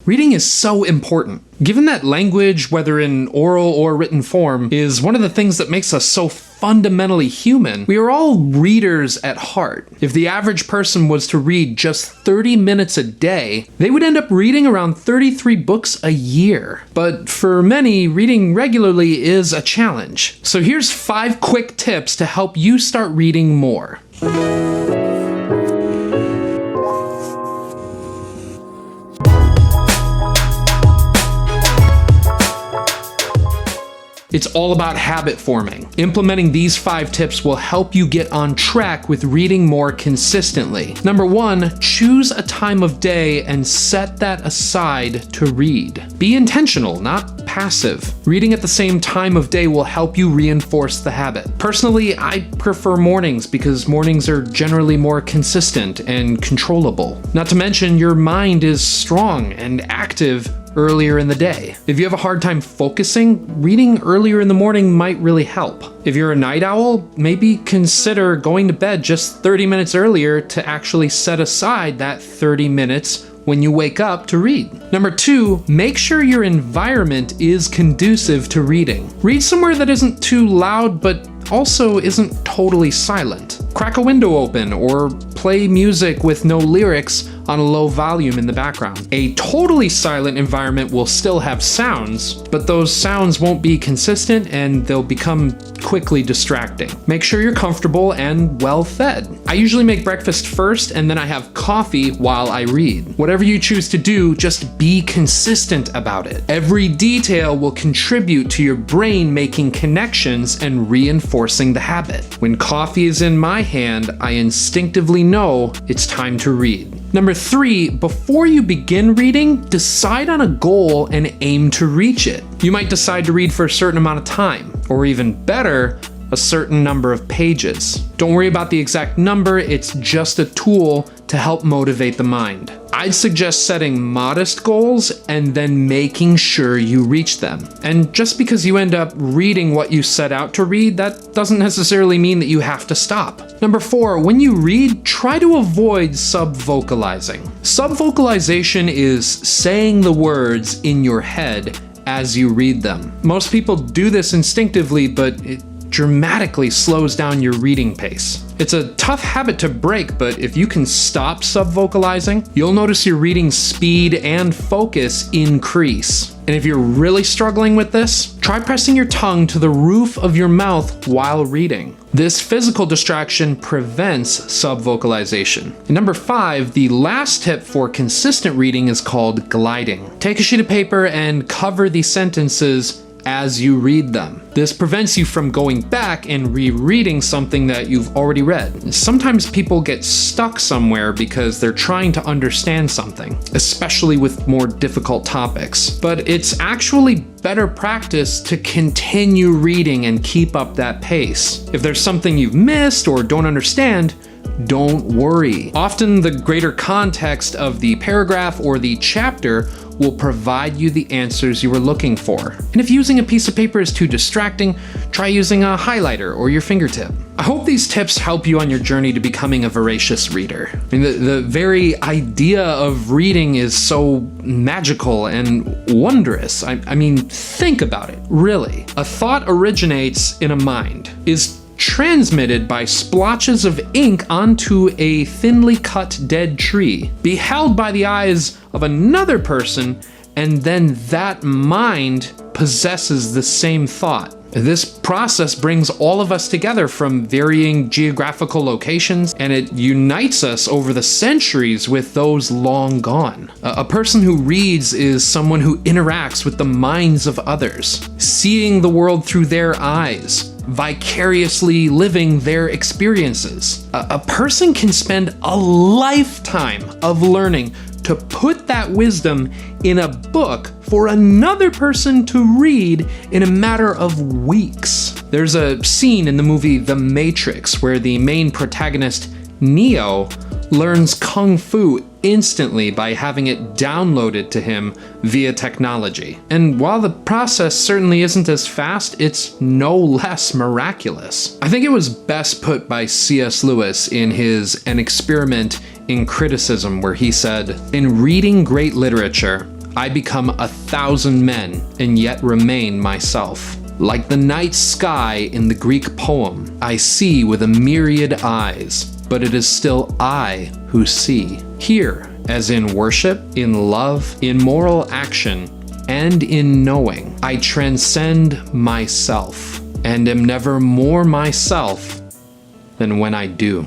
Reading is so important. Given that language, whether in oral or written form, is one of the things that makes us so fundamentally human, we are all readers at heart. If the average person was to read just 30 minutes a day, they would end up reading around 33 books a year. But for many, reading regularly is a challenge. So here's 5 quick tips to help you start reading more. It's all about habit forming. Implementing these 5 tips will help you get on track with reading more consistently. Number 1, choose a time of day and set that aside to read. Be intentional, not passive. Reading at the same time of day will help you reinforce the habit. Personally, I prefer mornings because mornings are generally more consistent and controllable. Not to mention, your mind is strong and active earlier in the day. If you have a hard time focusing, reading earlier in the morning might really help. If you're a night owl, maybe consider going to bed just 30 minutes earlier to actually set aside that 30 minutes when you wake up to read. Number 2, make sure your environment is conducive to reading. Read somewhere that isn't too loud but also isn't totally silent. Crack a window open or play music with no lyrics on a low volume in the background. A totally silent environment will still have sounds, but those sounds won't be consistent and they'll become quickly distracting. Make sure you're comfortable and well fed. I usually make breakfast first and then I have coffee while I read. Whatever you choose to do, just be consistent about it. Every detail will contribute to your brain making connections and reinforcing the habit. When coffee is in my hand, I instinctively know it's time to read. Number 3, before you begin reading, decide on a goal and aim to reach it. You might decide to read for a certain amount of time, or even better, a certain number of pages. Don't worry about the exact number, it's just a tool to help motivate the mind. I'd suggest setting modest goals and then making sure you reach them. And just because you end up reading what you set out to read, that doesn't necessarily mean that you have to stop. Number 4, when you read, try to avoid subvocalizing. Subvocalization is saying the words in your head as you read them. Most people do this instinctively, but it dramatically slows down your reading pace. It's a tough habit to break, but if you can stop subvocalizing, you'll notice your reading speed and focus increase. And if you're really struggling with this, try pressing your tongue to the roof of your mouth while reading. This physical distraction prevents subvocalization. And number 5, the last tip for consistent reading is called gliding. Take a sheet of paper and cover the sentences as you read them. This prevents you from going back and rereading something that you've already read. Sometimes people get stuck somewhere because they're trying to understand something, especially with more difficult topics. But it's actually better practice to continue reading and keep up that pace. If there's something you've missed or don't understand, don't worry. Often the greater context of the paragraph or the chapter will provide you the answers you were looking for. And if using a piece of paper is too distracting, try using a highlighter or your fingertip. I hope these tips help you on your journey to becoming a voracious reader. I mean, the very idea of reading is so magical and wondrous. I mean, think about it, really. A thought originates in a mind, is transmitted by splotches of ink onto a thinly cut dead tree, beheld by the eyes of another person, and then that mind possesses the same thought. This process brings all of us together from varying geographical locations, and it unites us over the centuries with those long gone. A person who reads is someone who interacts with the minds of others, seeing the world through their eyes, vicariously living their experiences. A person can spend a lifetime of learning to put that wisdom in a book for another person to read in a matter of weeks. There's a scene in the movie The Matrix where the main protagonist, Neo, learns Kung Fu instantly by having it downloaded to him via technology. And while the process certainly isn't as fast, it's no less miraculous. I think it was best put by C.S. Lewis in his An Experiment in Criticism, where he said, "In reading great literature, I become 1,000 men and yet remain myself. Like the night sky in the Greek poem, I see with a myriad eyes, but it is still I who see. Here, as in worship, in love, in moral action, and in knowing, I transcend myself and am never more myself than when I do.